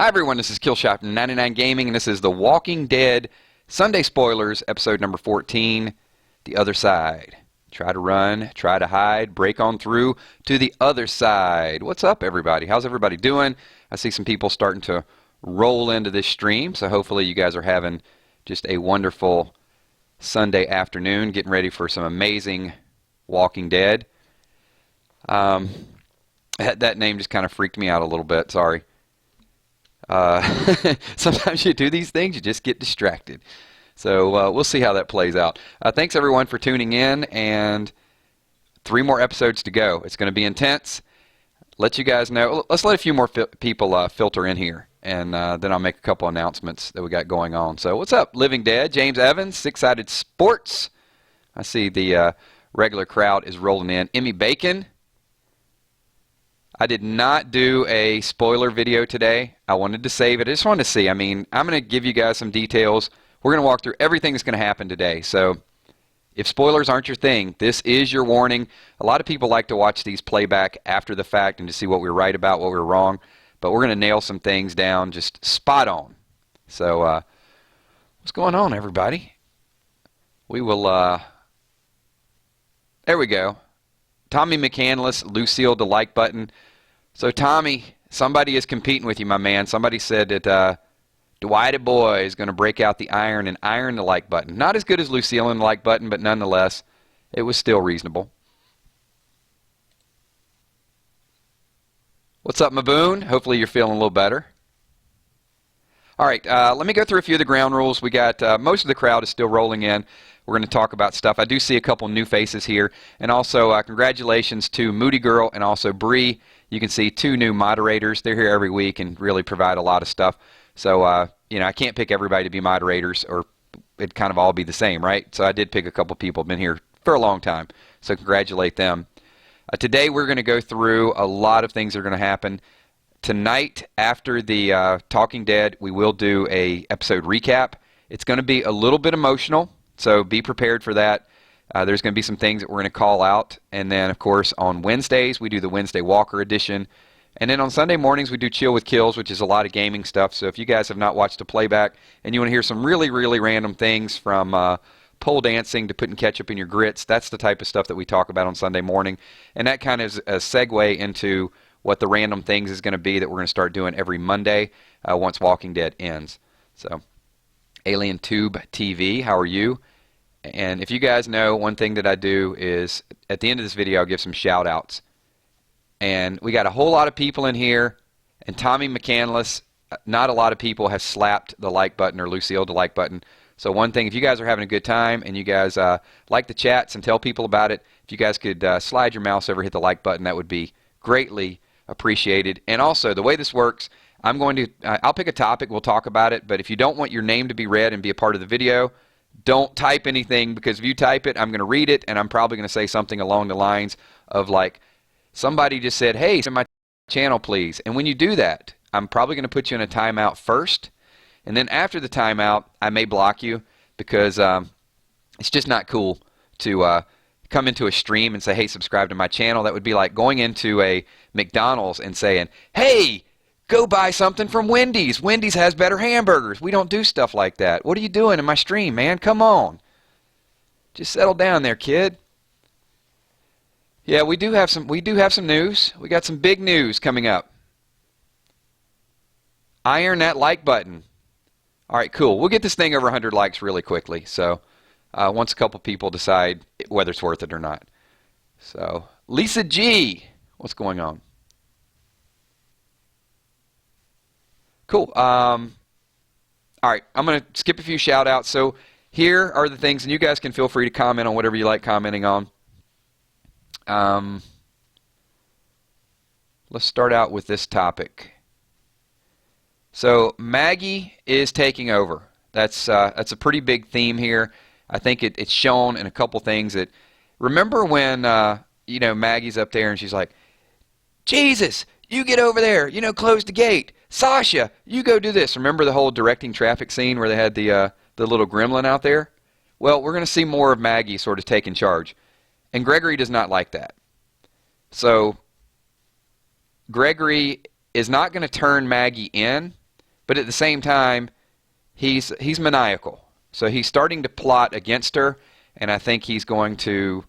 Hi everyone, this is Killshot 99 Gaming, and this is The Walking Dead Sunday Spoilers, episode number 14, The Other Side. Try to run, try to hide, break on through to the other side. What's up everybody? How's everybody doing? I see some people starting to roll into this stream, so hopefully you guys are having just a wonderful Sunday afternoon, getting ready for some amazing Walking Dead. That name just kind of freaked me out a little bit, sorry. Sometimes you do these things, you just get distracted. So we'll see how that plays out. Thanks everyone for tuning in, and 3 more episodes to go. It's going to be intense. Let you guys know. Let's let a few more people filter in here, and then I'll make a couple announcements that we got going on. So what's up, Living Dead? James Evans, Six-Sided Sports. I see the regular crowd is rolling in. Emmy Bacon. I did not do a spoiler video today. I wanted to save it. I just wanted to see. I mean, I'm going to give you guys some details. We're going to walk through everything that's going to happen today. So if spoilers aren't your thing, this is your warning. A lot of people like to watch these playback after the fact and to see what we were right about, what we were wrong. But we're going to nail some things down just spot on. So what's going on, everybody? We will, there we go. Tommy McCandless, Lucille, the like button. So Tommy, somebody is competing with you, my man. Somebody said that Dwight boy is going to break out the iron and iron the like button. Not as good as Lucille and the like button, but nonetheless, it was still reasonable. What's up, Maboon? Hopefully you're feeling a little better. All right, let me go through a few of the ground rules. We got most of the crowd is still rolling in. We're going to talk about stuff. I do see a couple new faces here. And also, congratulations to Moody Girl and also Bree. You can see 2 new moderators. They're here every week and really provide a lot of stuff. So, you know, I can't pick everybody to be moderators, or it'd kind of all be the same, right? So I did pick a couple people who've been here for a long time. So congratulate them. Today we're going to go through a lot of things that are going to happen. Tonight, after the Talking Dead, we will do a episode recap. It's going to be a little bit emotional. So be prepared for that. There's going to be some things that we're going to call out. And then, of course, on Wednesdays, we do the Wednesday Walker edition. And then on Sunday mornings, we do Chill with Kills, which is a lot of gaming stuff. So if you guys have not watched a playback and you want to hear some really, really random things from pole dancing to putting ketchup in your grits, that's the type of stuff that we talk about on Sunday morning. And that kind of is a segue into what the random things is going to be that we're going to start doing every Monday once Walking Dead ends. So, Alien Tube TV, how are you? And if you guys know, one thing that I do is at the end of this video I'll give some shout outs. And we got a whole lot of people in here, and Tommy McCandless, not a lot of people have slapped the like button or Lucille the like button. So one thing, if you guys are having a good time and you guys like the chats and tell people about it, if you guys could slide your mouse over, hit the like button, that would be greatly appreciated. And also, the way this works, I'm going to, I'll pick a topic, we'll talk about it, but if you don't want your name to be read and be a part of the video, don't type anything, because if you type it, I'm going to read it, and I'm probably going to say something along the lines of like, somebody just said, hey, send my channel please. And when you do that, I'm probably going to put you in a timeout first, and then after the timeout, I may block you, because it's just not cool to come into a stream and say, hey, subscribe to my channel. That would be like going into a McDonald's and saying, hey, go buy something from Wendy's. Wendy's has better hamburgers. We don't do stuff like that. What are you doing in my stream, man? Come on. Just settle down there, kid. Yeah, we do have some news. We got some big news coming up. Iron that like button. All right, cool. We'll get this thing over 100 likes really quickly. So once a couple people decide whether it's worth it or not. So Lisa G, what's going on? Cool. All right, I'm going to skip a few shout-outs. So here are the things, and you guys can feel free to comment on whatever you like commenting on. Let's start out with this topic. So Maggie is taking over. That's a pretty big theme here. I think it's shown in a couple things. That remember when you know, Maggie's up there and she's like, Jesus, you get over there, you know, close the gate. Sasha, you go do this. Remember the whole directing traffic scene where they had the little gremlin out there? Well, we're going to see more of Maggie sort of taking charge. And Gregory does not like that. So Gregory is not going to turn Maggie in, but at the same time, he's maniacal. So he's starting to plot against her, and I think he's going to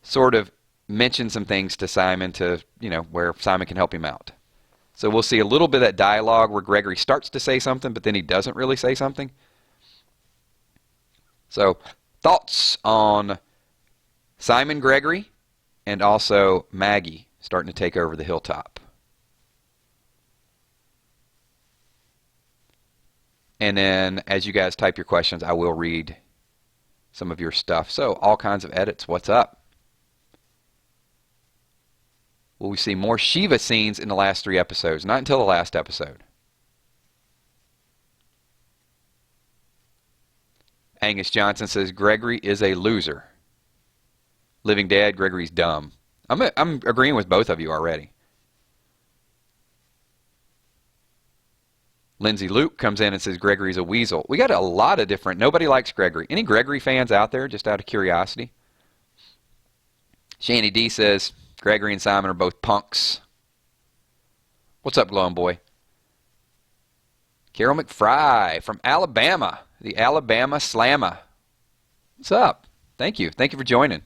sort of mention some things to Simon to, where Simon can help him out. So we'll see a little bit of that dialogue where Gregory starts to say something, but then he doesn't really say something. So thoughts on Simon Gregory and also Maggie starting to take over the Hilltop. And then as you guys type your questions, I will read some of your stuff. So all kinds of edits. What's up? Will we see more Shiva scenes in the last 3 episodes? Not until the last episode. Angus Johnson says Gregory is a loser. Living Dead, Gregory's dumb. I'm agreeing with both of you already. Lindsay Luke comes in and says Gregory's a weasel. We got a lot of different. Nobody likes Gregory. Any Gregory fans out there, just out of curiosity? Shanny D says Gregory and Simon are both punks. What's up, Glowing Boy? Carol McFry from Alabama, the Alabama Slammer. What's up? Thank you. Thank you for joining.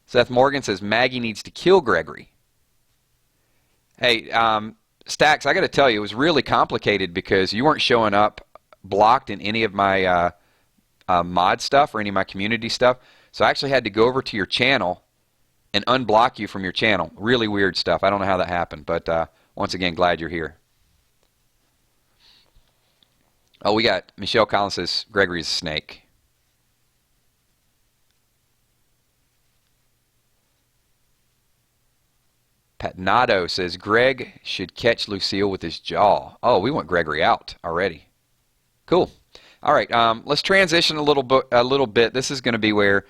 Seth Morgan says Maggie needs to kill Gregory. Hey, Stax, I got to tell you, it was really complicated because you weren't showing up blocked in any of my mod stuff or any of my community stuff. So I actually had to go over to your channel and unblock you from your channel. Really weird stuff. I don't know how that happened, but once again, glad you're here. Oh, we got Michelle Collins says Gregory's a snake. Patnado says Greg should catch Lucille with his jaw. Oh, we want Gregory out already. Cool. All right, let's transition a little bit. This is going to be where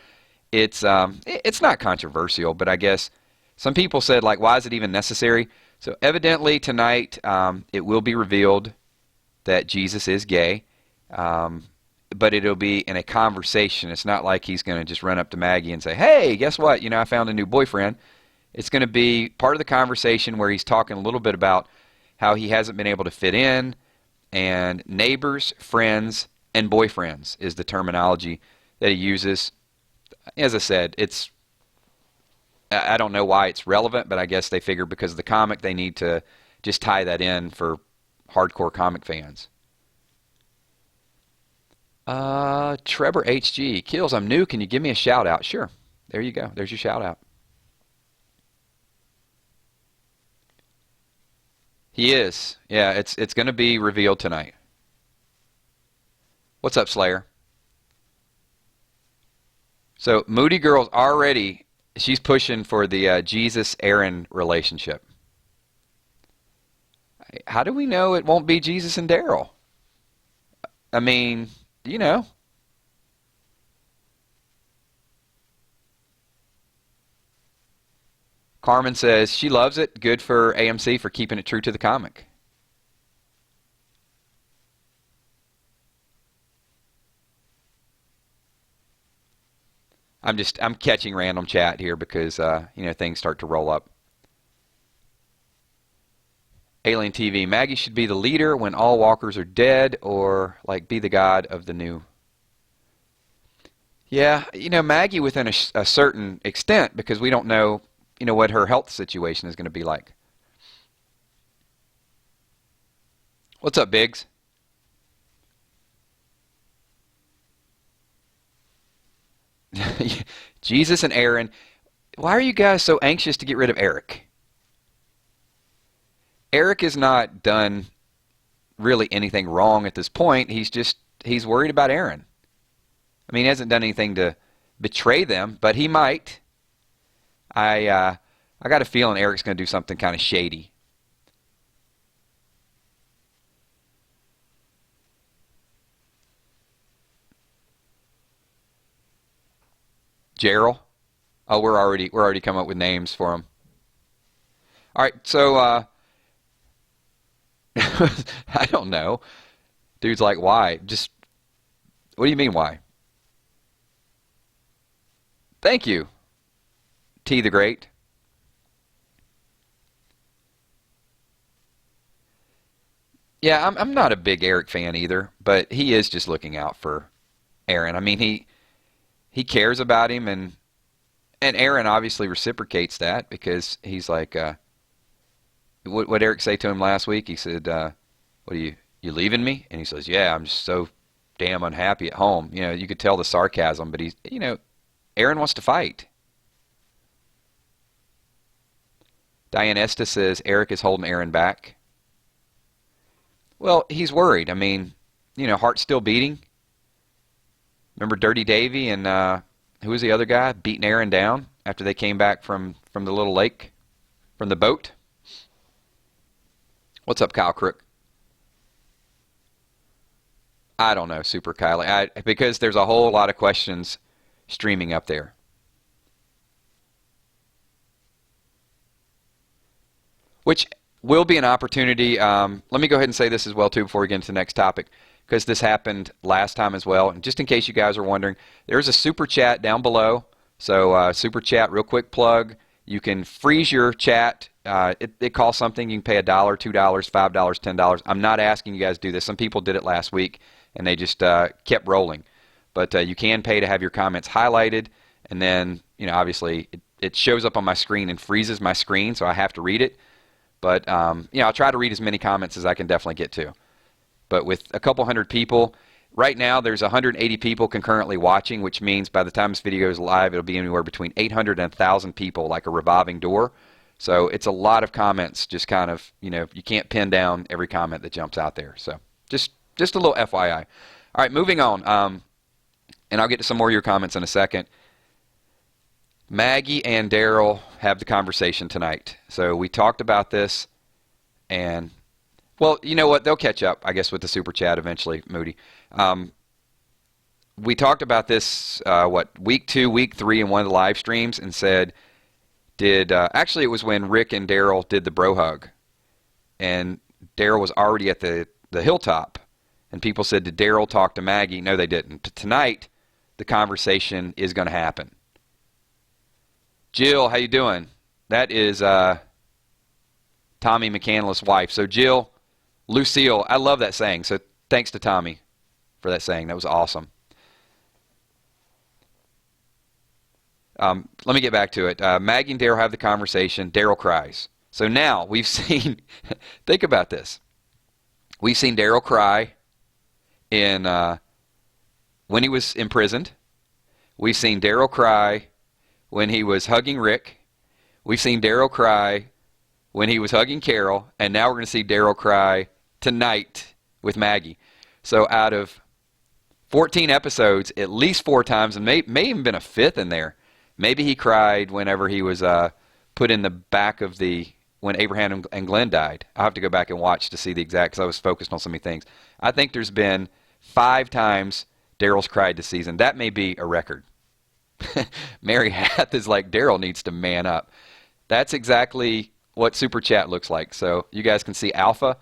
it's not controversial, but I guess some people said, like, why is it even necessary? So evidently tonight it will be revealed that Jesus is gay, but it'll be in a conversation. It's not like he's going to just run up to Maggie and say, hey, guess what? I found a new boyfriend. It's going to be part of the conversation where he's talking a little bit about how he hasn't been able to fit in, and neighbors, friends, and boyfriends is the terminology that he uses. As I said, I don't know why it's relevant, but I guess they figure because of the comic they need to just tie that in for hardcore comic fans. Trevor HG. Kills, I'm new. Can you give me a shout out? Sure. There you go. There's your shout out. He is. Yeah, it's going to be revealed tonight. What's up, Slayer? So Moody Girl's already, she's pushing for the Jesus-Aaron relationship. How do we know it won't be Jesus and Daryl? I mean, Carmen says she loves it. Good for AMC for keeping it true to the comic. I'm catching random chat here because things start to roll up. Alien TV. Maggie should be the leader when all walkers are dead, or like be the god of the new. Yeah, Maggie within a certain extent, because we don't know what her health situation is going to be like. What's up, Biggs? Jesus and Aaron. Why are you guys so anxious to get rid of Eric? Eric has not done really anything wrong at this point. He's worried about Aaron. I mean, he hasn't done anything to betray them, but he might. I got a feeling Eric's going to do something kind of shady. Gerald? Oh, we're already coming up with names for him. All right, so I don't know. Dude's like, why? Just what do you mean why? Thank you, T the Great. Yeah, I'm not a big Eric fan either, but he is just looking out for Aaron. I mean, he cares about him, and Aaron obviously reciprocates that because he's like, what Eric say to him last week? He said, "What are you leaving me?" And he says, "Yeah, I'm just so damn unhappy at home." You know, you could tell the sarcasm, but Aaron wants to fight. Diane Estes says Eric is holding Aaron back. Well, he's worried. I mean, heart's still beating. Remember Dirty Davy and who was the other guy beating Aaron down after they came back from the little lake, from the boat? What's up, Kyle Crook? I don't know, Super Kylie. Because there's a whole lot of questions streaming up there. Which will be an opportunity. Let me go ahead and say this as well, too, before we get into the next topic, because this happened last time as well. And just in case you guys are wondering, there's a super chat down below. So super chat, real quick plug. You can freeze your chat. It costs something. You can pay $1, $2, $5, $10. I'm not asking you guys to do this. Some people did it last week, and they just kept rolling. But you can pay to have your comments highlighted, and then obviously it shows up on my screen and freezes my screen, so I have to read it. But I'll try to read as many comments as I can definitely get to. But with a couple hundred people, right now there's 180 people concurrently watching, which means by the time this video is live, it'll be anywhere between 800 and 1,000 people, like a revolving door. So it's a lot of comments, just kind of, you can't pin down every comment that jumps out there. So just a little FYI. All right, moving on. And I'll get to some more of your comments in a second. Maggie and Daryl have the conversation tonight. So we talked about this, and, well, you know what? They'll catch up, I guess, with the super chat eventually, Moody. We talked about this, week 2, week 3 in one of the live streams, and said, actually it was when Rick and Daryl did the bro hug, and Daryl was already at the Hilltop, and people said, did Daryl talk to Maggie? No, they didn't. Tonight, the conversation is going to happen. Jill, how you doing? That is Tommy McCandless' wife. So Jill, Lucille, I love that saying. So thanks to Tommy for that saying. That was awesome. Let me get back to it. Maggie and Daryl have the conversation. Daryl cries. So now we've seen, think about this. We've seen Daryl cry when he was imprisoned. We've seen Daryl cry when he was hugging Rick. We've seen Daryl cry when he was hugging Carol, and now we're going to see Daryl cry tonight with Maggie. So out of 14 episodes, at least 4 times, and may even been a 5th in there, maybe he cried whenever he was put in the back of when Abraham and Glenn died. I'll have to go back and watch to see the exact, because I was focused on so many things. I think there's been 5 times Daryl's cried this season. That may be a record. Mary Hath is like, Daryl needs to man up. That's exactly what Super Chat looks like. So you guys can see Alpha,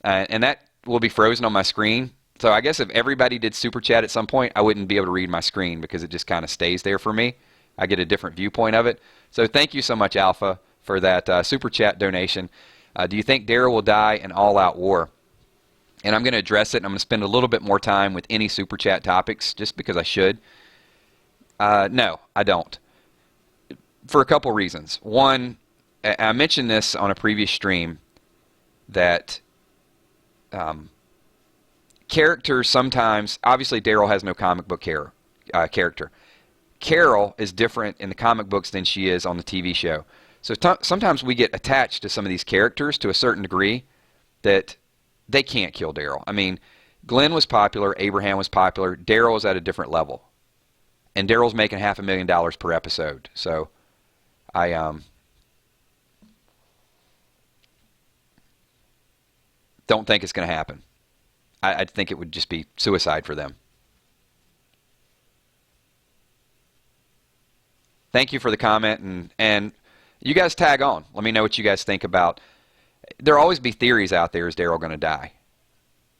and that will be frozen on my screen. So I guess if everybody did Super Chat at some point, I wouldn't be able to read my screen because it just kind of stays there for me. I get a different viewpoint of it. So thank you so much, Alpha, for that Super Chat donation. Do you think Daryl will die in all-out war? And I'm going to address it, and I'm going to spend a little bit more time with any Super Chat topics just because I should. No, I don't. For a couple reasons. One, I mentioned this on a previous stream, that characters sometimes, obviously Daryl has no comic book character. Carol is different in the comic books than she is on the TV show. So sometimes we get attached to some of these characters to a certain degree that they can't kill Daryl. I mean, Glenn was popular, Abraham was popular, Daryl is at a different level. And Daryl's making $500,000 per episode. So I don't think it's going to happen. I think it would just be suicide for them. Thank you for the comment, and you guys tag on. Let me know what you guys think about. There'll always be theories out there, is Daryl going to die?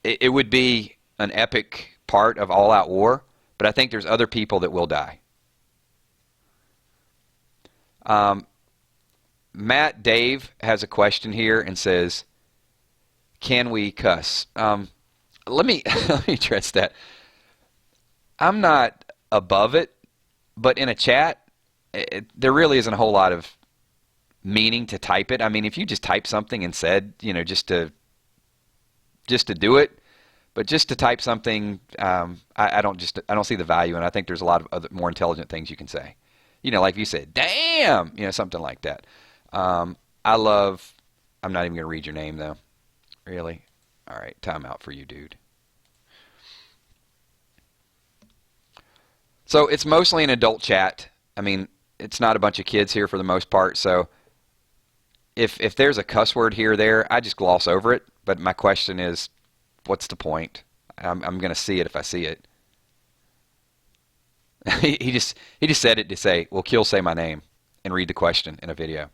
It would be an epic part of all-out war, but I think there's other people that will die. Matt Dave has a question here and says, can we cuss? Let me let me address that. I'm not above it, but in a chat, there really isn't a whole lot of meaning to type it. I mean, if you just type something and said, just to do it, but just to type something, I don't see the value, and I think there's a lot of other more intelligent things you can say. Like you said, damn, something like that. I'm not even going to read your name though. Really? All right, time out for you, dude. So it's mostly an adult chat. I mean, it's not a bunch of kids here for the most part, so if there's a cuss word here or there, I just gloss over it. But my question is, what's the point? I'm going to see it if I see it. he just said it to say, well, kill say my name and read the question in a video.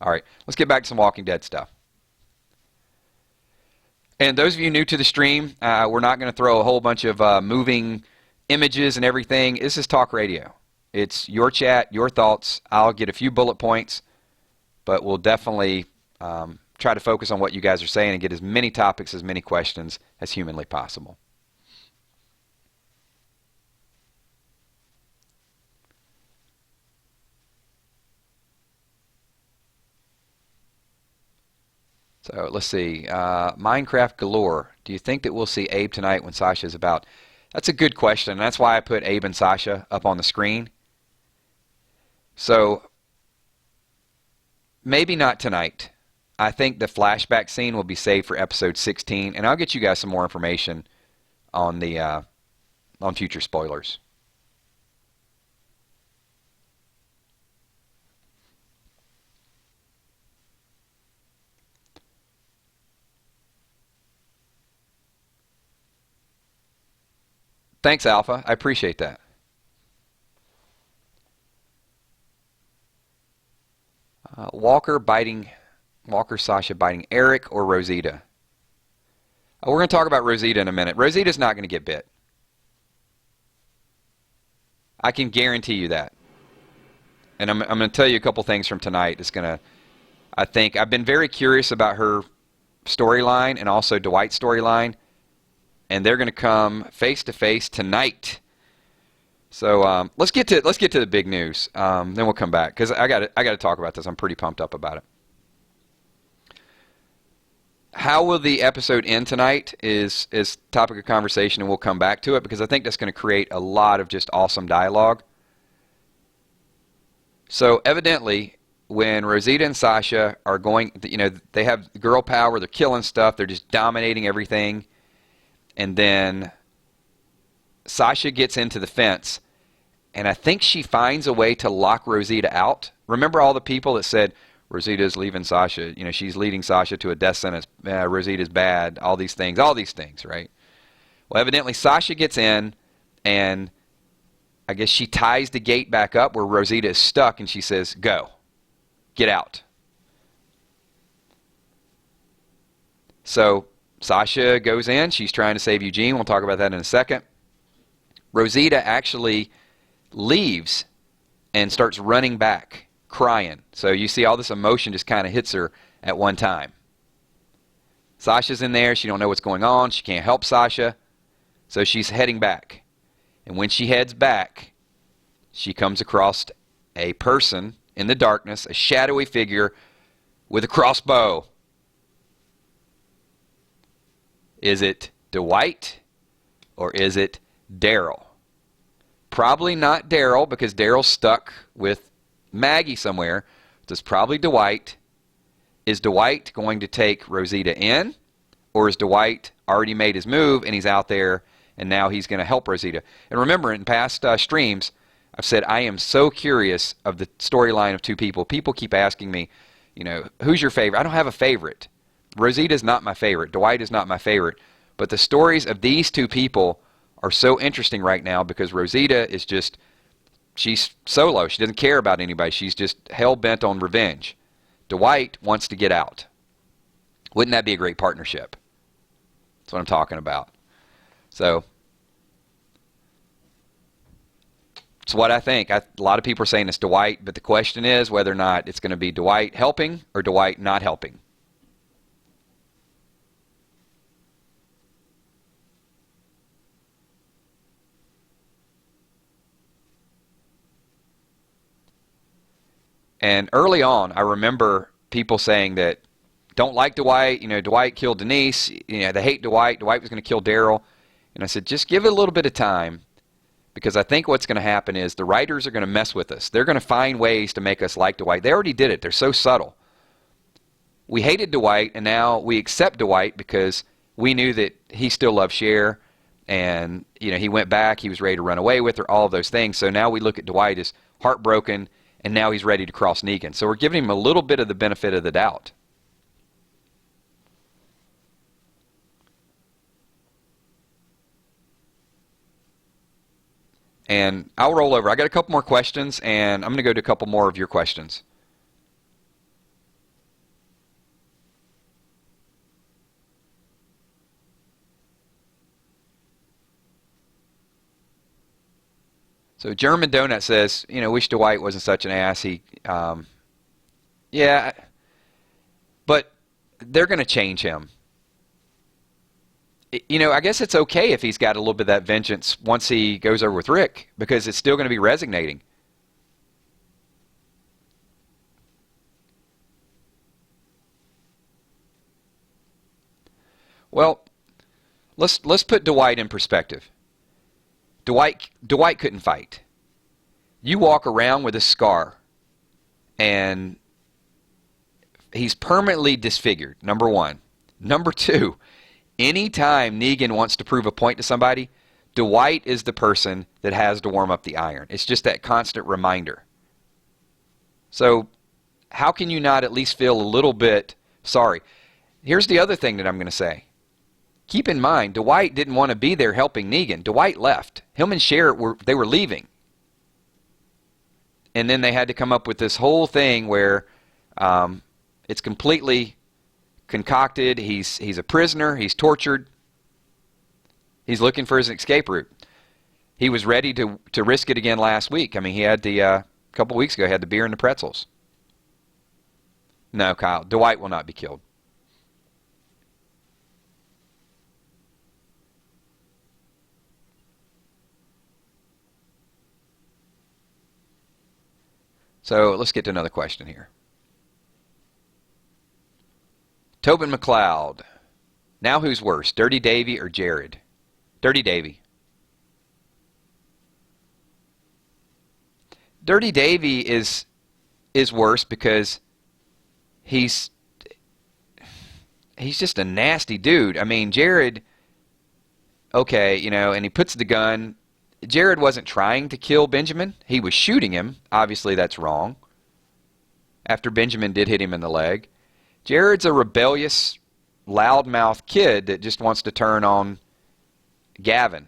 All right, let's get back to some Walking Dead stuff. And those of you new to the stream, we're not going to throw a whole bunch of moving images and everything. This is talk radio. It's your chat, your thoughts. I'll get a few bullet points, but we'll definitely try to focus on what you guys are saying and get as many topics, as many questions as humanly possible. So let's see. Minecraft Galore. Do you think that we'll see Abe tonight when Sasha's about? That's a good question. That's why I put Abe and Sasha up on the screen. So maybe not tonight. I think the flashback scene will be saved for episode 16, and I'll get you guys some more information on the on future spoilers. Thanks, Alpha. I appreciate that. Walker, Sasha biting Eric or Rosita. We're going to talk about Rosita in a minute. Rosita's not going to get bit. I can guarantee you that. And I'm going to tell you a couple things from tonight. I've been very curious about her storyline and also Dwight's storyline. And they're going to come face to face tonight. So let's get to the big news. Then we'll come back because I got to talk about this. I'm pretty pumped up about it. How will the episode end tonight is topic of conversation, and we'll come back to it because I think that's going to create a lot of just awesome dialogue. So evidently, when Rosita and Sasha are going, they have girl power. They're killing stuff. They're just dominating everything. And then Sasha gets into the fence, and I think she finds a way to lock Rosita out. Remember all the people that said, Rosita's leaving Sasha, she's leading Sasha to a death sentence, Rosita's bad, all these things, right? Well, evidently Sasha gets in, and I guess she ties the gate back up where Rosita is stuck, and she says, go, get out. So Sasha goes in. She's trying to save Eugene. We'll talk about that in a second. Rosita actually leaves and starts running back, crying. So you see all this emotion just kind of hits her at one time. Sasha's in there. She don't know what's going on. She can't help Sasha. So she's heading back. And when she heads back, she comes across a person in the darkness, a shadowy figure with a crossbow. Is it Dwight or is it Daryl? Probably not Daryl because Daryl's stuck with Maggie somewhere. So it's probably Dwight. Is Dwight going to take Rosita in, or is Dwight already made his move and he's out there and now he's going to help Rosita? And remember, in past streams, I've said I am so curious of the storyline of two people. People keep asking me, who's your favorite? I don't have a favorite. Rosita is not my favorite. Dwight is not my favorite. But the stories of these two people are so interesting right now because Rosita is she's solo. She doesn't care about anybody. She's just hell-bent on revenge. Dwight wants to get out. Wouldn't that be a great partnership? That's what I'm talking about. So, it's what I think. A lot of people are saying it's Dwight, but the question is whether or not it's going to be Dwight helping or Dwight not helping. And early on, I remember people saying that don't like Dwight. Dwight killed Denise. They hate Dwight. Dwight was going to kill Daryl. And I said, just give it a little bit of time, because I think what's going to happen is the writers are going to mess with us. They're going to find ways to make us like Dwight. They already did it. They're so subtle. We hated Dwight, and now we accept Dwight because we knew that he still loved Cher, and he went back. He was ready to run away with her, all of those things. So now we look at Dwight as heartbroken, and now he's ready to cross Negan. So we're giving him a little bit of the benefit of the doubt. And I'll roll over. I got a couple more questions, and I'm going to go to a couple more of your questions. So German Donut says, wish Dwight wasn't such an ass. Yeah, but they're going to change him. I guess it's okay if he's got a little bit of that vengeance once he goes over with Rick, because it's still going to be resonating. Well, let's put Dwight in perspective. Dwight couldn't fight. You walk around with a scar, and he's permanently disfigured, number one. Number two, anytime Negan wants to prove a point to somebody, Dwight is the person that has to warm up the iron. It's just that constant reminder. So how can you not at least feel a little bit sorry? Here's the other thing that I'm going to say. Keep in mind, Dwight didn't want to be there helping Negan. Dwight left. Him and Cher were leaving. And then they had to come up with this whole thing where it's completely concocted. He's a prisoner. He's tortured. He's looking for his escape route. He was ready to risk it again last week. I mean, he had a couple weeks ago, he had the beer and the pretzels. No, Kyle, Dwight will not be killed. So let's get to another question here. Tobin McLeod. Now who's worse, Dirty Davy or Jared? Dirty Davy. Dirty Davy is worse because he's just a nasty dude. I mean, Jared, okay, and he puts the gun. Jared wasn't trying to kill Benjamin. He was shooting him. Obviously, that's wrong. After Benjamin did hit him in the leg. Jared's a rebellious, loudmouth kid that just wants to turn on Gavin.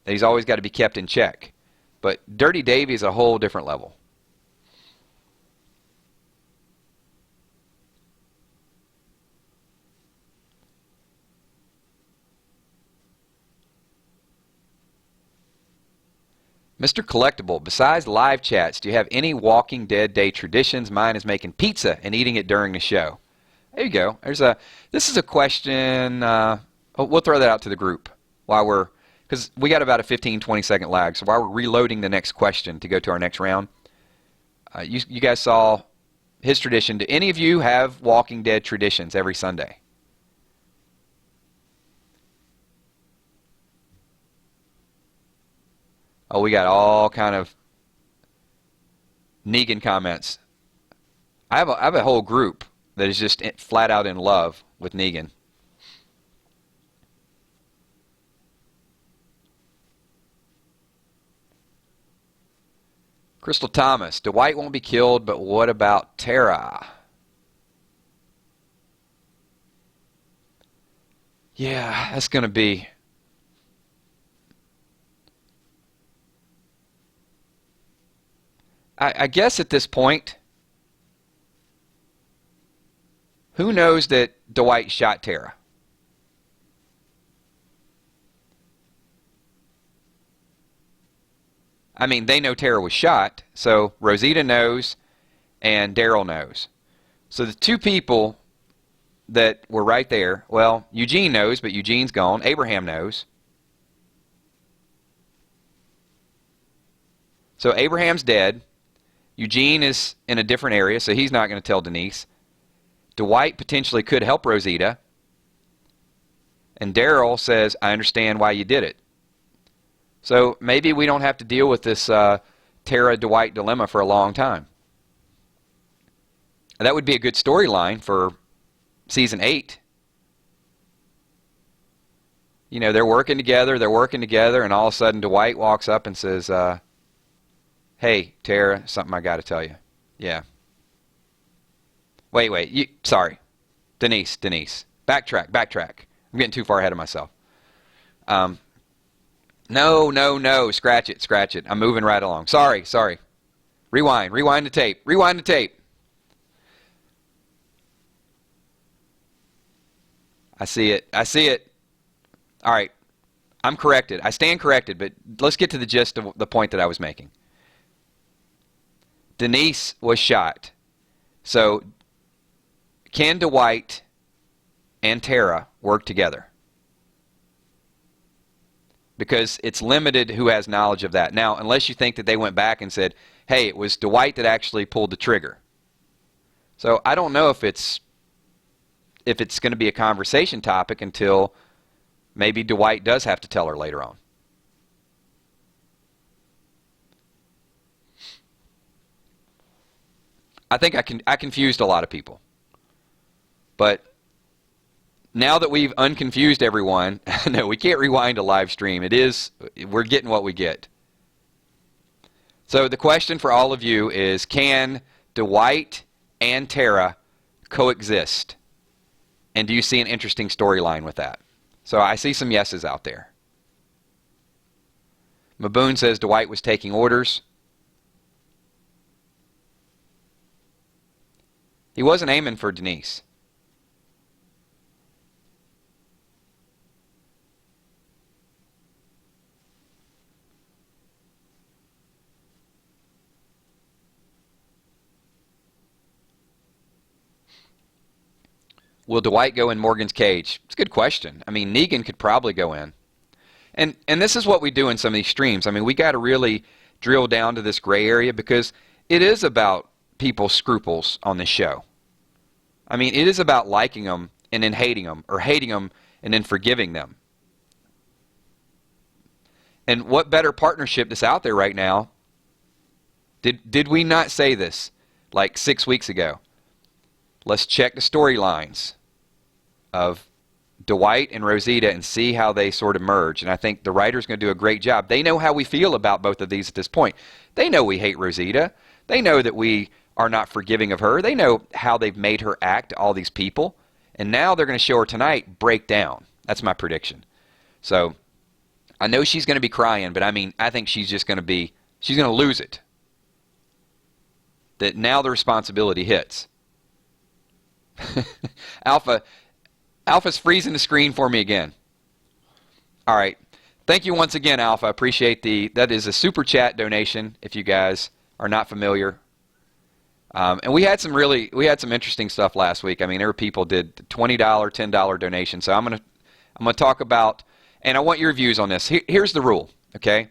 He's always got to be kept in check. But Dirty Davy is a whole different level. Mr. Collectible, besides live chats, do you have any Walking Dead Day traditions? Mine is making pizza and eating it during the show. There you go. This is a question. We'll throw that out to the group because we got about a 15-20 second lag. So while we're reloading the next question to go to our next round, you guys saw his tradition. Do any of you have Walking Dead traditions every Sunday? Oh, we got all kind of Negan comments. I have a whole group that is just flat out in love with Negan. Crystal Thomas, Dwight won't be killed, but what about Tara? Yeah, that's going to be... I guess at this point, who knows that Dwight shot Tara? I mean, they know Tara was shot, so Rosita knows and Daryl knows. So the two people that were right there, well, Eugene knows, but Eugene's gone. Abraham knows. So Abraham's dead. Eugene is in a different area, so he's not going to tell Denise. Dwight potentially could help Rosita. And Daryl says, I understand why you did it. So maybe we don't have to deal with this Tara-Dwight dilemma for a long time. That would be a good storyline for season 8. You know, they're working together, and all of a sudden Dwight walks up and says, hey, Tara, something I got to tell you. Yeah. Wait, sorry. Denise. Backtrack. I'm getting too far ahead of myself. No, scratch it. I'm moving right along. Sorry. Rewind the tape. I see it. All right. I'm corrected. I stand corrected, but let's get to the gist of the point that I was making. Denise was shot. So can Dwight and Tara work together? Because it's limited who has knowledge of that. Now, unless you think that they went back and said, hey, it was Dwight that actually pulled the trigger. So I don't know if it's going to be a conversation topic until maybe Dwight does have to tell her later on. I think I confused a lot of people. But now that we've unconfused everyone, no, we can't rewind a live stream. We're getting what we get. So the question for all of you is, can Dwight and Tara coexist? And do you see an interesting storyline with that? So I see some yeses out there. Maboon says Dwight was taking orders. He wasn't aiming for Denise. Will Dwight go in Morgan's cage? It's a good question. I mean, Negan could probably go in. And this is what we do in some of these streams. I mean, we got to really drill down to this gray area because it is about people's scruples on this show. I mean, it is about liking them and then hating them, or hating them and then forgiving them. And what better partnership is out there right now? Did we not say this like 6 weeks ago? Let's check the storylines of Dwight and Rosita and see how they sort of merge. And I think the writer's going to do a great job. They know how we feel about both of these at this point. They know we hate Rosita. They know that we are not forgiving of her. They know how they've made her act to all these people. And now they're going to show her tonight break down. That's my prediction. So I know she's going to be crying, but I mean, I think she's going to lose it. That now the responsibility hits. Alpha's freezing the screen for me again. All right. Thank you once again, Alpha. I appreciate that is a super chat donation if you guys are not familiar. And we had some interesting stuff last week. I mean, there were people did $20, $10 donations. So I'm going to talk about, and I want your views on this. Here's the rule, okay?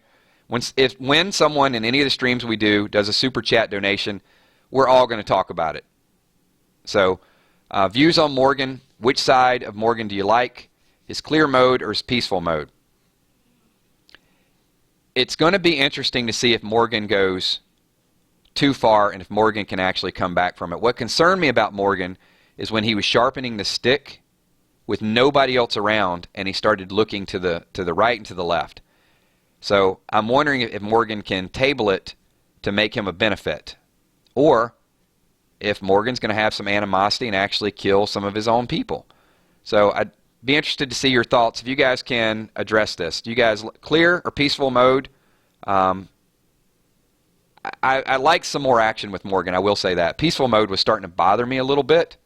When someone in any of the streams we do does a super chat donation, we're all going to talk about it. So, views on Morgan. Which side of Morgan do you like? His clear mode or his peaceful mode? It's going to be interesting to see if Morgan goes too far and if Morgan can actually come back from it. What concerned me about Morgan is when he was sharpening the stick with nobody else around and he started looking to the right and to the left. So I'm wondering if Morgan can table it to make him a benefit, or if Morgan's going to have some animosity and actually kill some of his own people. So I'd be interested to see your thoughts. If you guys can address this. Do you guys clear or peaceful mode? I like some more action with Morgan, I will say that. Peaceful mode was starting to bother me a little bit.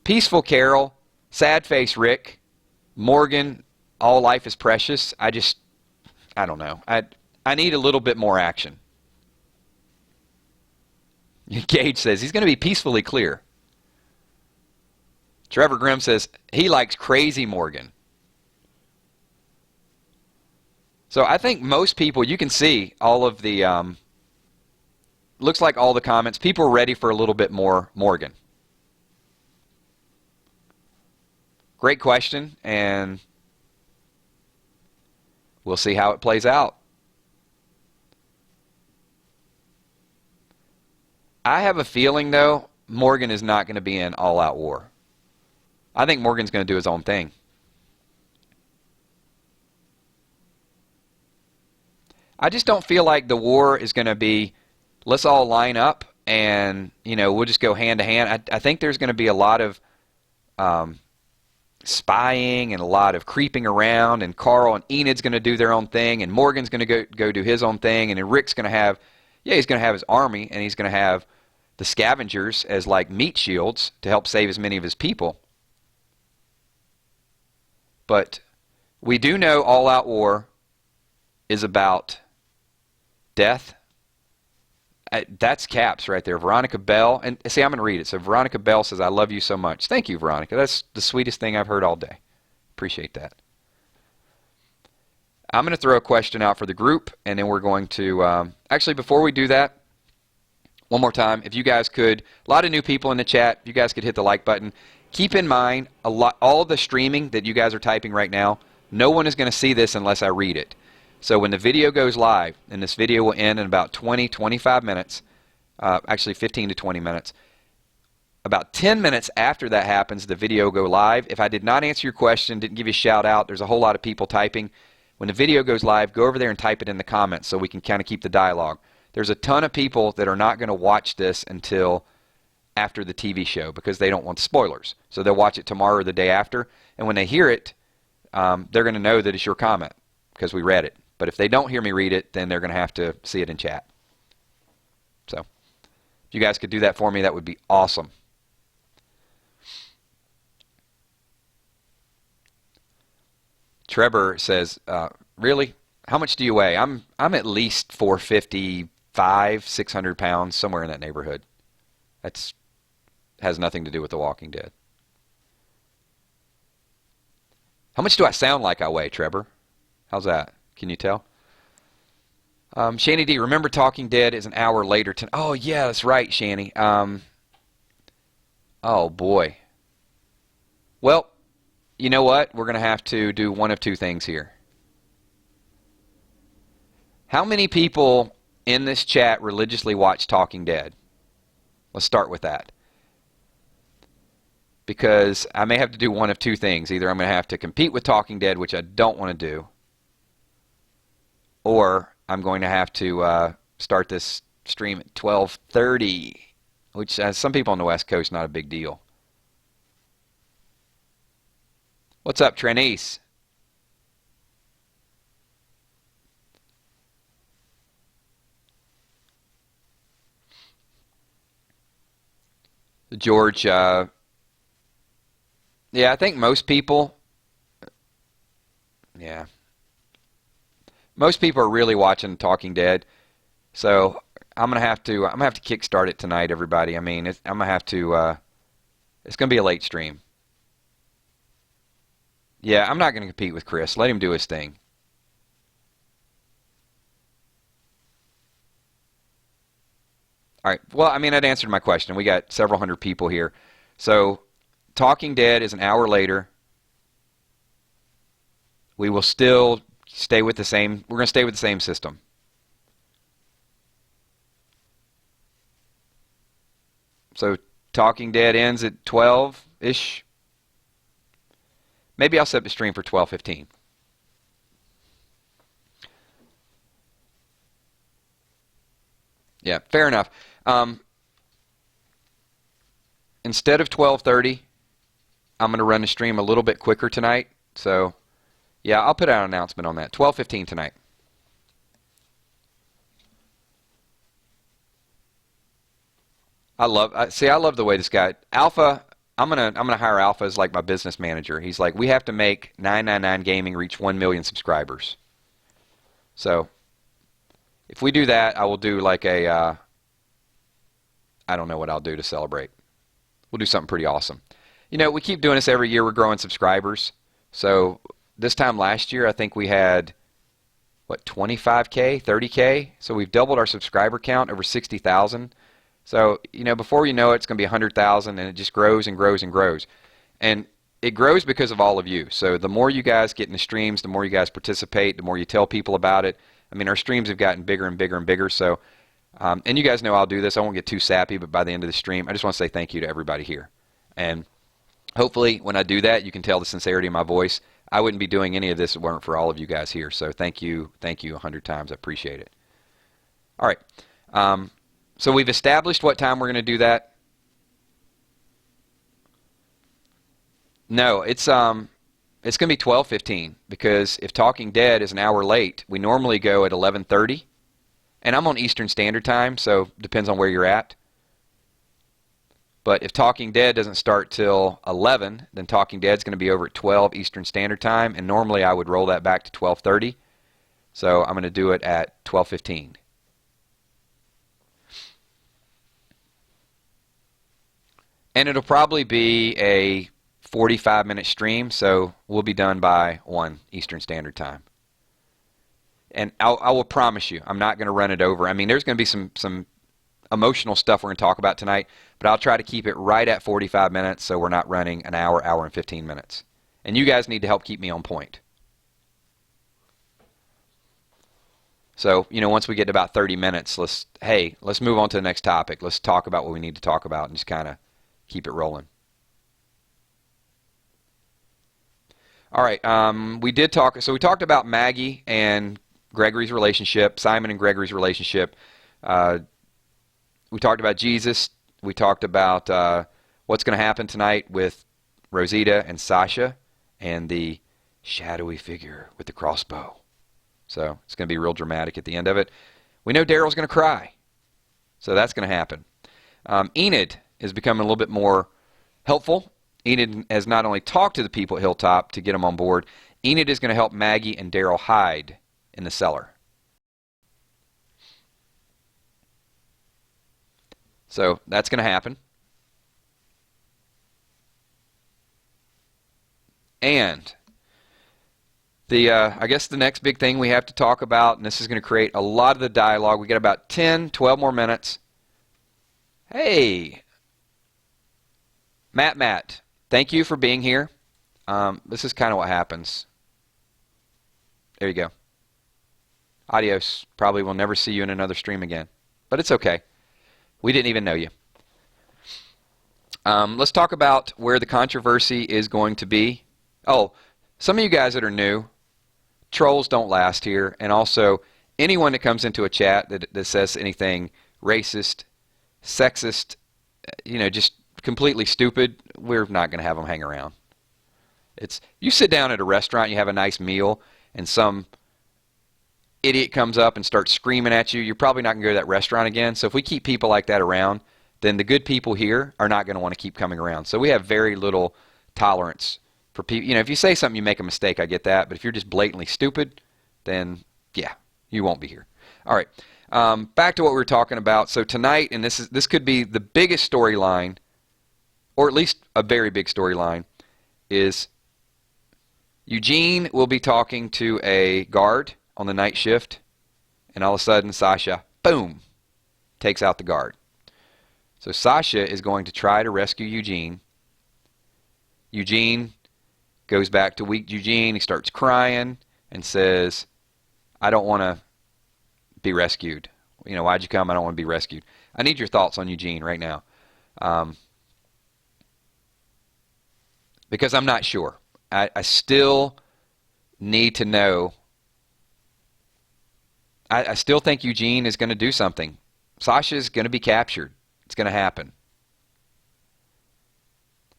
Peaceful Carol, sad face Rick, Morgan, all life is precious. I don't know. I need a little bit more action. Gage says he's going to be peacefully clear. Trevor Grimm says he likes crazy Morgan. So I think most people, you can see all of the, looks like all the comments, people are ready for a little bit more Morgan. Great question, and we'll see how it plays out. I have a feeling, though, Morgan is not going to be in all-out war. I think Morgan's going to do his own thing. I just don't feel like the war is going to be, let's all line up and, we'll just go hand to hand. I think there's going to be a lot of spying and a lot of creeping around, and Carl and Enid's going to do their own thing, and Morgan's going to go do his own thing, and then Rick's going to have, he's going to have his army, and he's going to have the scavengers as like meat shields to help save as many of his people. But we do know all-out war is about death. That's caps right there. Veronica Bell. And see, I'm going to read it. So Veronica Bell says, I love you so much. Thank you, Veronica. That's the sweetest thing I've heard all day. Appreciate that. I'm going to throw a question out for the group, and then we're going to, actually, before we do that, one more time, if you guys could, a lot of new people in the chat, you guys could hit the like button. Keep in mind, all the streaming that you guys are typing right now, no one is going to see this unless I read it. So when the video goes live, and this video will end in about 25 minutes, actually 15 to 20 minutes, about 10 minutes after that happens, the video will go live. If I did not answer your question, didn't give you a shout out, there's a whole lot of people typing. When the video goes live, go over there and type it in the comments so we can kind of keep the dialogue. There's a ton of people that are not going to watch this until after the TV show because they don't want spoilers. So they'll watch it tomorrow or the day after, and when they hear it, they're going to know that it's your comment because we read it. But if they don't hear me read it, then they're going to have to see it in chat. So if you guys could do that for me, that would be awesome. Trevor says, really? How much do you weigh? I'm at least 455, 600 pounds, somewhere in that neighborhood. That's has nothing to do with The Walking Dead. How much do I sound like I weigh, Trevor? How's that? Can you tell? Shani D, remember Talking Dead is an hour later. Oh, yeah, that's right, Shani. Oh, boy. Well, you know what? We're going to have to do one of two things here. How many people in this chat religiously watch Talking Dead? Let's start with that. Because I may have to do one of two things. Either I'm going to have to compete with Talking Dead, which I don't want to do, or I'm going to have to start this stream at 12:30, which some people on the West Coast, not a big deal. What's up, Trenice? George, yeah, I think most people, most people are really watching Talking Dead, so I'm gonna have to kickstart it tonight, everybody. I mean, I'm gonna have to. It's gonna be a late stream. Yeah, I'm not gonna compete with Chris. Let him do his thing. All right. Well, I mean, that answered my question. We got several hundred people here, so Talking Dead is an hour later. We will still stay with the same. We're going to stay with the same system. So Talking Dead ends at 12-ish. Maybe I'll set the stream for 12:15. Yeah, fair enough. Instead of 12:30, I'm going to run the stream a little bit quicker tonight. So, yeah, I'll put out an announcement on that. 12:15 tonight. I love the way this guy Alpha. I'm gonna hire Alpha as like my business manager. He's like, we have to make 999 Gaming reach 1 million subscribers. So, if we do that, I will do like a. I don't know what I'll do to celebrate. We'll do something pretty awesome. You know, we keep doing this every year. We're growing subscribers. So this time last year, I think we had what, 25K, 30K. So we've doubled our subscriber count, over 60,000. So, before you know it, it's going to be 100,000, and it just grows and grows and grows. And it grows because of all of you. So the more you guys get in the streams, the more you guys participate, the more you tell people about it. I mean, our streams have gotten bigger and bigger and bigger. So, and you guys know I'll do this. I won't get too sappy, but by the end of the stream, I just want to say thank you to everybody here. And hopefully when I do that, you can tell the sincerity of my voice. I wouldn't be doing any of this if it weren't for all of you guys here. So thank you 100 times. I appreciate it. All right. So we've established what time we're going to do that. No, it's going to be 12:15, because if Talking Dead is an hour late, we normally go at 11:30, and I'm on Eastern Standard Time, so depends on where you're at. But if Talking Dead doesn't start till 11, then Talking Dead's going to be over at 12 Eastern Standard Time, and normally I would roll that back to 12:30. So I'm going to do it at 12:15. And it'll probably be a 45-minute stream, so we'll be done by 1 Eastern Standard Time. And I will promise you, I'm not going to run it over. I mean, there's going to be some emotional stuff we're going to talk about tonight, but I'll try to keep it right at 45 minutes so we're not running an hour, hour and 15 minutes. And you guys need to help keep me on point. So, once we get to about 30 minutes, let's move on to the next topic. Let's talk about what we need to talk about and just kind of keep it rolling. All right, we talked about Maggie and Gregory's relationship, Simon and Gregory's relationship. We talked about Jesus. We talked about what's going to happen tonight with Rosita and Sasha and the shadowy figure with the crossbow. So it's going to be real dramatic at the end of it. We know Daryl's going to cry, so that's going to happen. Enid is becoming a little bit more helpful. Enid has not only talked to the people at Hilltop to get them on board, Enid is going to help Maggie and Daryl hide in the cellar. So that's going to happen. And I guess the next big thing we have to talk about, and this is going to create a lot of the dialogue. We got about 10, 12 more minutes. Hey, Matt, thank you for being here. This is kind of what happens. There you go. Adios. Probably will never see you in another stream again. But it's okay. We didn't even know you. Let's talk about where the controversy is going to be. Oh, some of you guys that are new, trolls don't last here. And also, anyone that comes into a chat that says anything racist, sexist, just completely stupid, we're not going to have them hang around. You sit down at a restaurant, you have a nice meal, and some idiot comes up and starts screaming at you, you're probably not going to go to that restaurant again. So if we keep people like that around, then the good people here are not going to want to keep coming around. So we have very little tolerance for people. If you say something, you make a mistake, I get that. But if you're just blatantly stupid, then yeah, you won't be here. All right, back to what we were talking about. So tonight, and this could be the biggest storyline, or at least a very big storyline, is Eugene will be talking to a guard on the night shift, and all of a sudden Sasha, boom, takes out the guard. So Sasha is going to try to rescue Eugene. Eugene goes back to weak Eugene. He starts crying and says, I don't want to be rescued. Why'd you come? I don't want to be rescued. I need your thoughts on Eugene right now. Because I'm not sure. I still need to know. I still think Eugene is going to do something. Sasha is going to be captured. It's going to happen.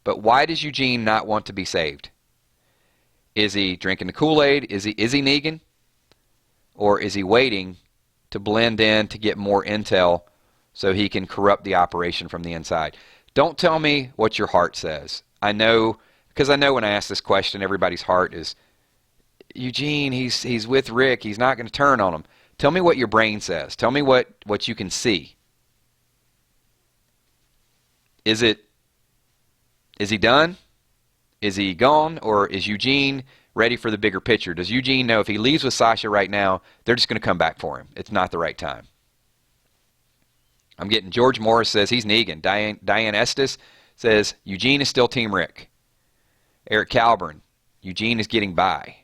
But why does Eugene not want to be saved? Is he drinking the Kool-Aid? Is he Negan? Or is he waiting to blend in to get more intel so he can corrupt the operation from the inside? Don't tell me what your heart says. I know, because I know when I ask this question, everybody's heart is, Eugene, he's with Rick. He's not going to turn on him. Tell me what your brain says. Tell me what you can see. Is he done? Is he gone? Or is Eugene ready for the bigger picture? Does Eugene know if he leaves with Sasha right now, they're just going to come back for him? It's not the right time. I'm getting George Morris says he's Negan. Diane Estes says Eugene is still Team Rick. Eric Calburn, Eugene is getting by.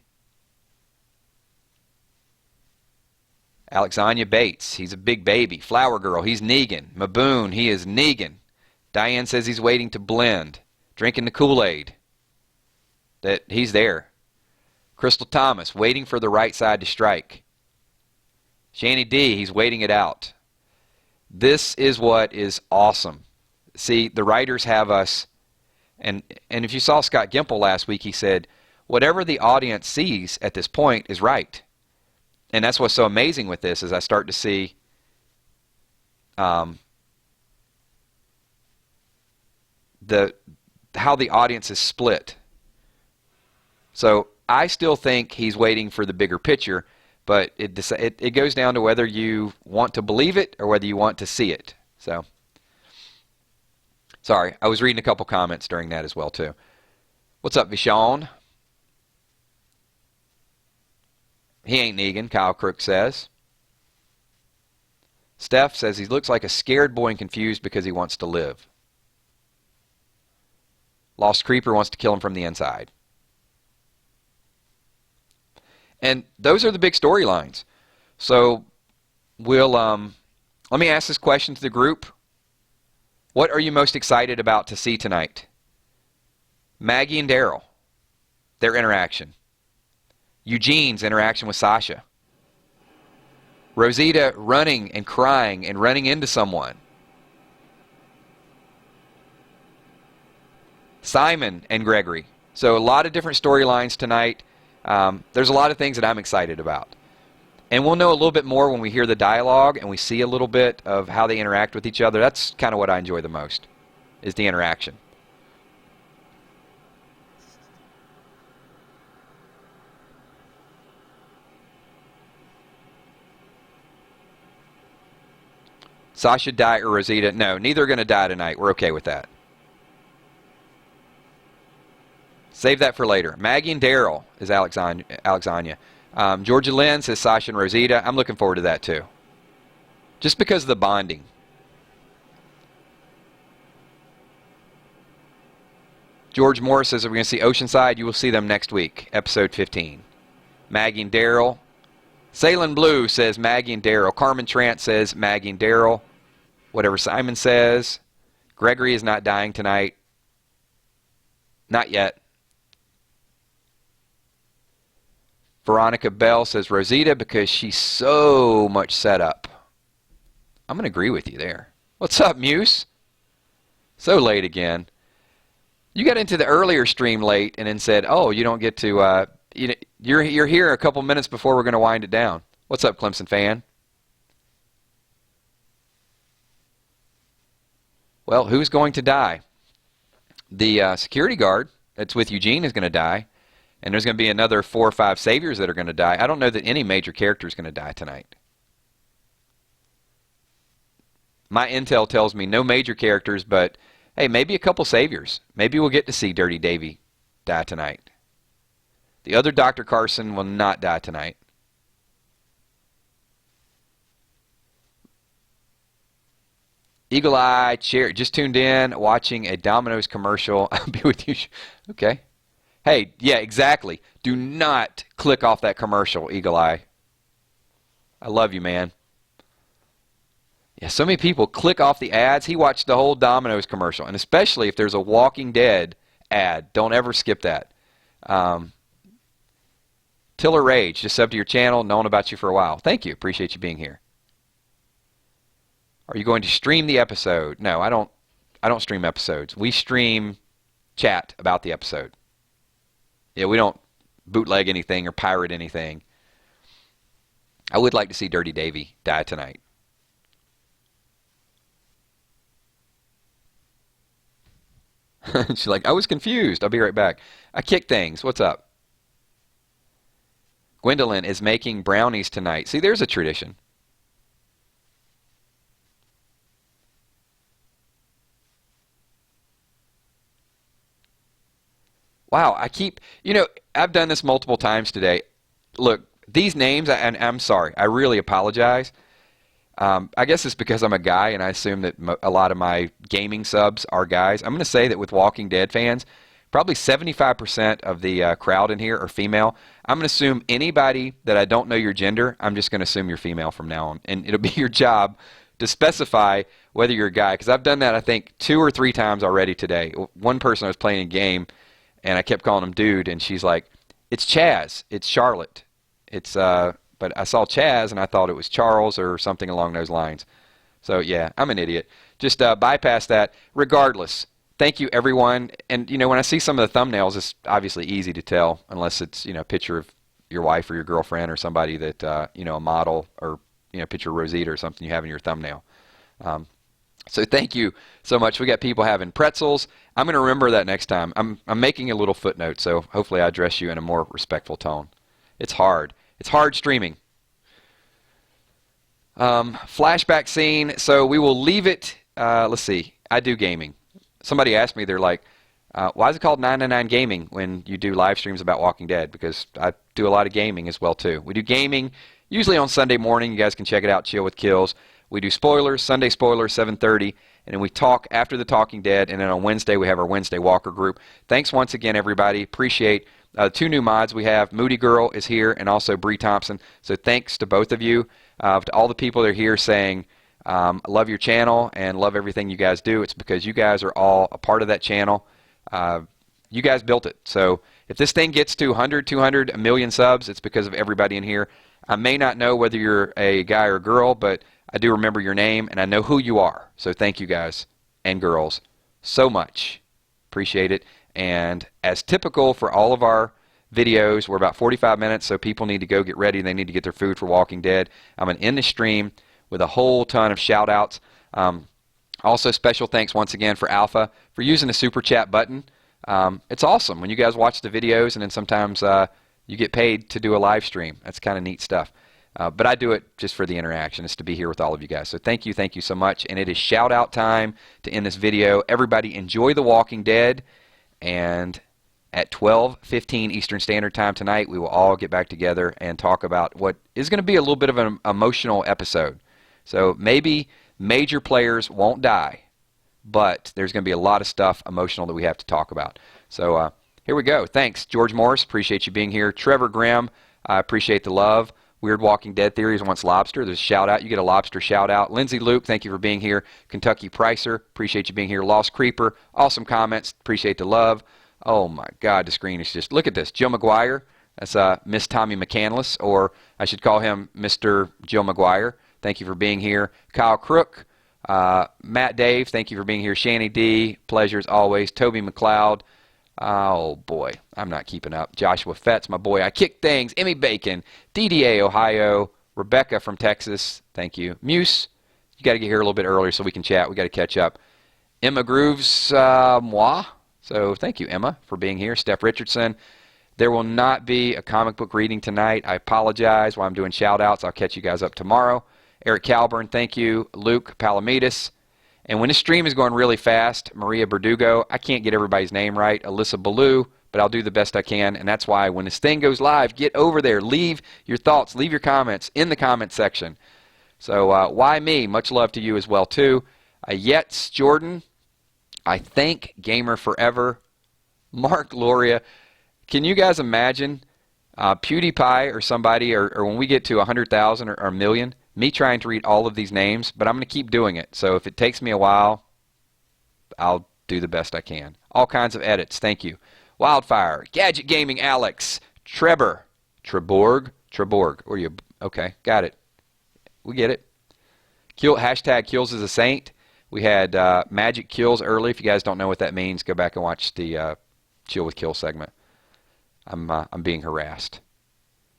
Alexandria Bates, he's a big baby. Flower Girl, he's Negan. Maboon, he is Negan. Diane says he's waiting to blend, drinking the Kool-Aid. That he's there. Crystal Thomas, waiting for the right side to strike. Shani D, he's waiting it out. This is what is awesome. See, the writers have us, and if you saw Scott Gimple last week, he said, whatever the audience sees at this point is right. And that's what's so amazing with this, is I start to see how the audience is split. So I still think he's waiting for the bigger picture, but it goes down to whether you want to believe it or whether you want to see it. So, sorry, I was reading a couple comments during that as well too. What's up, Vishon? He ain't Negan, Kyle Crook says. Steph says he looks like a scared boy and confused because he wants to live. Lost Creeper wants to kill him from the inside. And those are the big storylines. So we'll let me ask this question to the group. What are you most excited about to see tonight? Maggie and Daryl, their interaction. Eugene's interaction with Sasha. Rosita running and crying and running into someone. Simon and Gregory. So a lot of different storylines tonight. There's a lot of things that I'm excited about. And we'll know a little bit more when we hear the dialogue and we see a little bit of how they interact with each other. That's kind of what I enjoy the most, is the interaction. Sasha die or Rosita? No, neither are going to die tonight. We're okay with that. Save that for later. Maggie and Daryl is Alexandria. Georgia Lynn says Sasha and Rosita. I'm looking forward to that too. Just because of the bonding. George Morris says we're going to see Oceanside. You will see them next week, episode 15. Maggie and Daryl. Salem Blue says Maggie and Daryl. Carmen Trant says Maggie and Daryl. Whatever Simon says. Gregory is not dying tonight. Not yet. Veronica Bell says Rosita because she's so much set up. I'm going to agree with you there. What's up, Muse? So late again. You got into the earlier stream late and then said, oh, you don't get to, you're here a couple minutes before we're going to wind it down. What's up, Clemson fan? Well, who's going to die? The security guard that's with Eugene is going to die. And there's going to be another 4 or 5 saviors that are going to die. I don't know that any major character is going to die tonight. My intel tells me no major characters, but hey, maybe a couple saviors. Maybe we'll get to see Dirty Davy die tonight. The other Dr. Carson will not die tonight. Eagle Eye, Cherry, just tuned in, watching a Domino's commercial. I'll be with you. Okay. Hey, yeah, exactly. Do not click off that commercial, Eagle Eye. I love you, man. Yeah, so many people click off the ads. He watched the whole Domino's commercial, and especially if there's a Walking Dead ad, don't ever skip that. Tiller Rage, just sub to your channel, known about you for a while. Thank you. Appreciate you being here. Are you going to stream the episode? No, I don't stream episodes. We stream chat about the episode. Yeah, we don't bootleg anything or pirate anything. I would like to see Dirty Davy die tonight. She's like, I was confused. I'll be right back. I kick things. What's up? Gwendolyn is making brownies tonight. See, there's a tradition. Wow, I've done this multiple times today. Look, these names, and I'm sorry, I really apologize. I guess it's because I'm a guy and I assume that a lot of my gaming subs are guys. I'm going to say that with Walking Dead fans, probably 75% of the crowd in here are female. I'm going to assume anybody that I don't know your gender, I'm just going to assume you're female from now on. And it'll be your job to specify whether you're a guy, because I've done that, I think, 2 or 3 times already today. One person I was playing a game, and I kept calling him dude, and she's like, it's Chaz, it's Charlotte. But I saw Chaz, and I thought it was Charles or something along those lines. So, yeah, I'm an idiot. Just bypass that. Regardless, thank you, everyone. And, when I see some of the thumbnails, it's obviously easy to tell, unless it's, a picture of your wife or your girlfriend or somebody that, a model or, a picture of Rosita or something you have in your thumbnail. So thank you so much. We got people having pretzels. I'm going to remember that next time. I'm making a little footnote, so hopefully I address you in a more respectful tone. It's hard. It's hard streaming. Flashback scene. So we will leave it. Let's see. I do gaming. Somebody asked me, they're like, why is it called 999 Gaming when you do live streams about Walking Dead? Because I do a lot of gaming as well, too. We do gaming usually on Sunday morning. You guys can check it out, Chill with Kills. We do spoilers, Sunday spoilers, 7:30. And then we talk after the Talking Dead. And then on Wednesday, we have our Wednesday Walker group. Thanks once again, everybody. Appreciate 2 new mods we have. Moody Girl is here, and also Bree Thompson. So thanks to both of you. To all the people that are here saying, I love your channel and love everything you guys do. It's because you guys are all a part of that channel. You guys built it. So if this thing gets to 100, 200, a million subs, it's because of everybody in here. I may not know whether you're a guy or a girl, but I do remember your name, and I know who you are. So thank you guys and girls so much. Appreciate it. And as typical for all of our videos, we're about 45 minutes, so people need to go get ready. They need to get their food for Walking Dead. I'm going to end the stream with a whole ton of shout-outs. Also, special thanks once again for Alpha for using the Super Chat button. It's awesome when you guys watch the videos, and then sometimes you get paid to do a live stream. That's kind of neat stuff. But I do it just for the interaction. It's to be here with all of you guys. So thank you so much. And it is shout-out time to end this video. Everybody enjoy The Walking Dead. And at 12:15 Eastern Standard Time tonight, we will all get back together and talk about what is going to be a little bit of an emotional episode. So maybe major players won't die, but there's going to be a lot of stuff emotional that we have to talk about. So here we go. Thanks, George Morris. Appreciate you being here. Trevor Graham, I appreciate the love. Weird Walking Dead Theories wants lobster. There's a shout-out. You get a lobster shout-out. Lindsay Luke, thank you for being here. Kentucky Pricer, appreciate you being here. Lost Creeper, awesome comments. Appreciate the love. Oh, my God, the screen is just... Look at this. Jill McGuire. That's Miss Tommy McCandless, or I should call him Mr. Jill McGuire. Thank you for being here. Kyle Crook, Matt Dave, thank you for being here. Shanny D, pleasure as always. Toby McLeod. Oh, boy, I'm not keeping up. Joshua Fetz, my boy. I Kick Things. Emmy Bacon. DDA, Ohio. Rebecca from Texas. Thank you. Muse, you got to get here a little bit earlier so we can chat. We got to catch up. Emma Grooves, moi. So thank you, Emma, for being here. Steph Richardson. There will not be a comic book reading tonight. I apologize while I'm doing shout-outs. I'll catch you guys up tomorrow. Eric Calburn, thank you. Luke Palamides. And when this stream is going really fast, Maria Berdugo, I can't get everybody's name right. Alyssa Ballou, but I'll do the best I can. And that's why when this thing goes live, get over there. Leave your thoughts. Leave your comments in the comment section. So why me? Much love to you as well, too. Yetz Jordan, I thank Gamer Forever. Mark Loria. Can you guys imagine PewDiePie or somebody, or when we get to 100,000 or a million, me trying to read all of these names, but I'm going to keep doing it. So if it takes me a while, I'll do the best I can. All kinds of edits. Thank you. Wildfire. Gadget Gaming Alex. Treborg. Or you? Okay, got it. We get it. Hashtag Kills as a Saint. We had Magic Kills early. If you guys don't know what that means, go back and watch the Chill with Kill segment. I'm being harassed.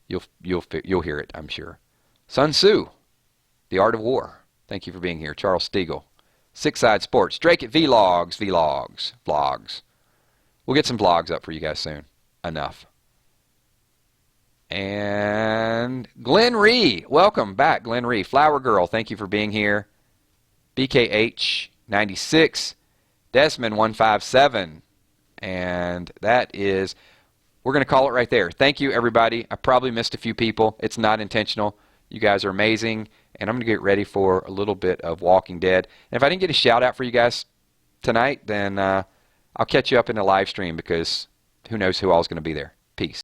You'll hear it, I'm sure. Sun Tzu. The Art of War. Thank you for being here. Charles Stiegel. Six Side Sports. Drake at Vlogs. We'll get some vlogs up for you guys soon. Enough. And Glenn Ree. Welcome back, Glenn Ree. Flower Girl. Thank you for being here. BKH 96. Desmond 157. And that is, we're going to call it right there. Thank you, everybody. I probably missed a few people. It's not intentional. You guys are amazing. And I'm going to get ready for a little bit of Walking Dead. And if I didn't get a shout out for you guys tonight, then I'll catch you up in the live stream, because who knows who all's going to be there. Peace.